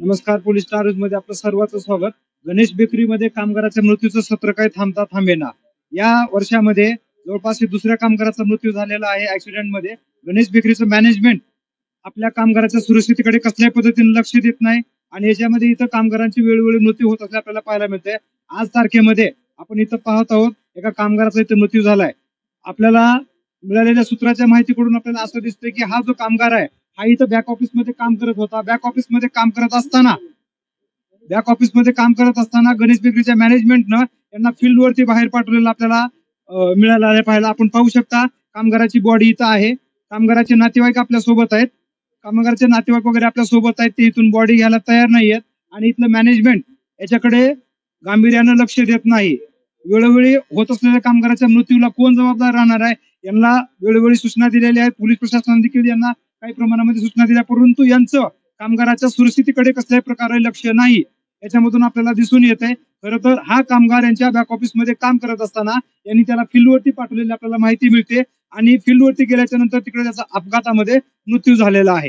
नमस्कार, police star news मध्ये आपलं सर्वांचं स्वागत. गणेश बेकरीमध्ये कामगाराच्या मृत्यूचं सत्र काही थांबता थांबेना. या वर्षामध्ये जवळपास दुसऱ्या कामगाराचा मृत्यू झालेला आहे ऍक्सिडेंट मध्ये. गणेश बेकरीचं मॅनेजमेंट आपल्या कामगाराच्या सुरक्षितेकडे कसल्याही पद्धतीने लक्ष देत नाही आणि याच्यामध्ये इथं कामगारांची वेळोवेळी मृत्यू होत असल्याचं आपल्याला पाहायला मिळतंय. आज तारखेमध्ये आपण इथं पाहत आहोत एका कामगाराचा इथं मृत्यू झालाय. आपल्याला मिळालेल्या सूत्राच्या माहितीकडून आपल्याला असं दिसतंय की हा जो कामगार आहे हा इथं बॅक ऑफिस मध्ये काम करत होता. बॅक ऑफिस मध्ये काम करत असताना गणेश बेकरीच्या मॅनेजमेंटनं यांना फील्ड वरती बाहेर पाठवलेलं आपल्याला मिळालं आहे. पाहायला आपण पाहू शकता कामगाराची बॉडी इथं आहे. कामगाराचे नातेवाईक आपल्या सोबत आहेत. कामगाराचे नातेवाईक वगैरे आपल्या सोबत आहेत. ते इथून बॉडी घ्यायला तयार नाहीयेत आणि इथलं मॅनेजमेंट याच्याकडे गांभीर्यानं लक्ष देत नाही. वेळोवेळी होत असलेल्या कामगाराच्या मृत्यूला कोण जबाबदार राहणार आहे यांना वेळोवेळी सूचना दिलेल्या आहेत. पोलीस प्रशासनाने देखील यांना काही प्रमाणामध्ये सूचना दिल्या, परंतु यांचं कामगाराच्या सुरक्षितेकडे कसल्याही प्रकारे लक्ष नाही. याच्यामधून आपल्याला दिसून येत आहे खरं तर हा कामगार यांच्या बॅक ऑफिस मध्ये काम करत असताना यांनी त्याला फील्डवरती पाठवलेली आपल्याला माहिती मिळते आणि फील्डवरती गेल्याच्या नंतर तिकडे त्याचा अपघातामध्ये मृत्यू झालेला आहे.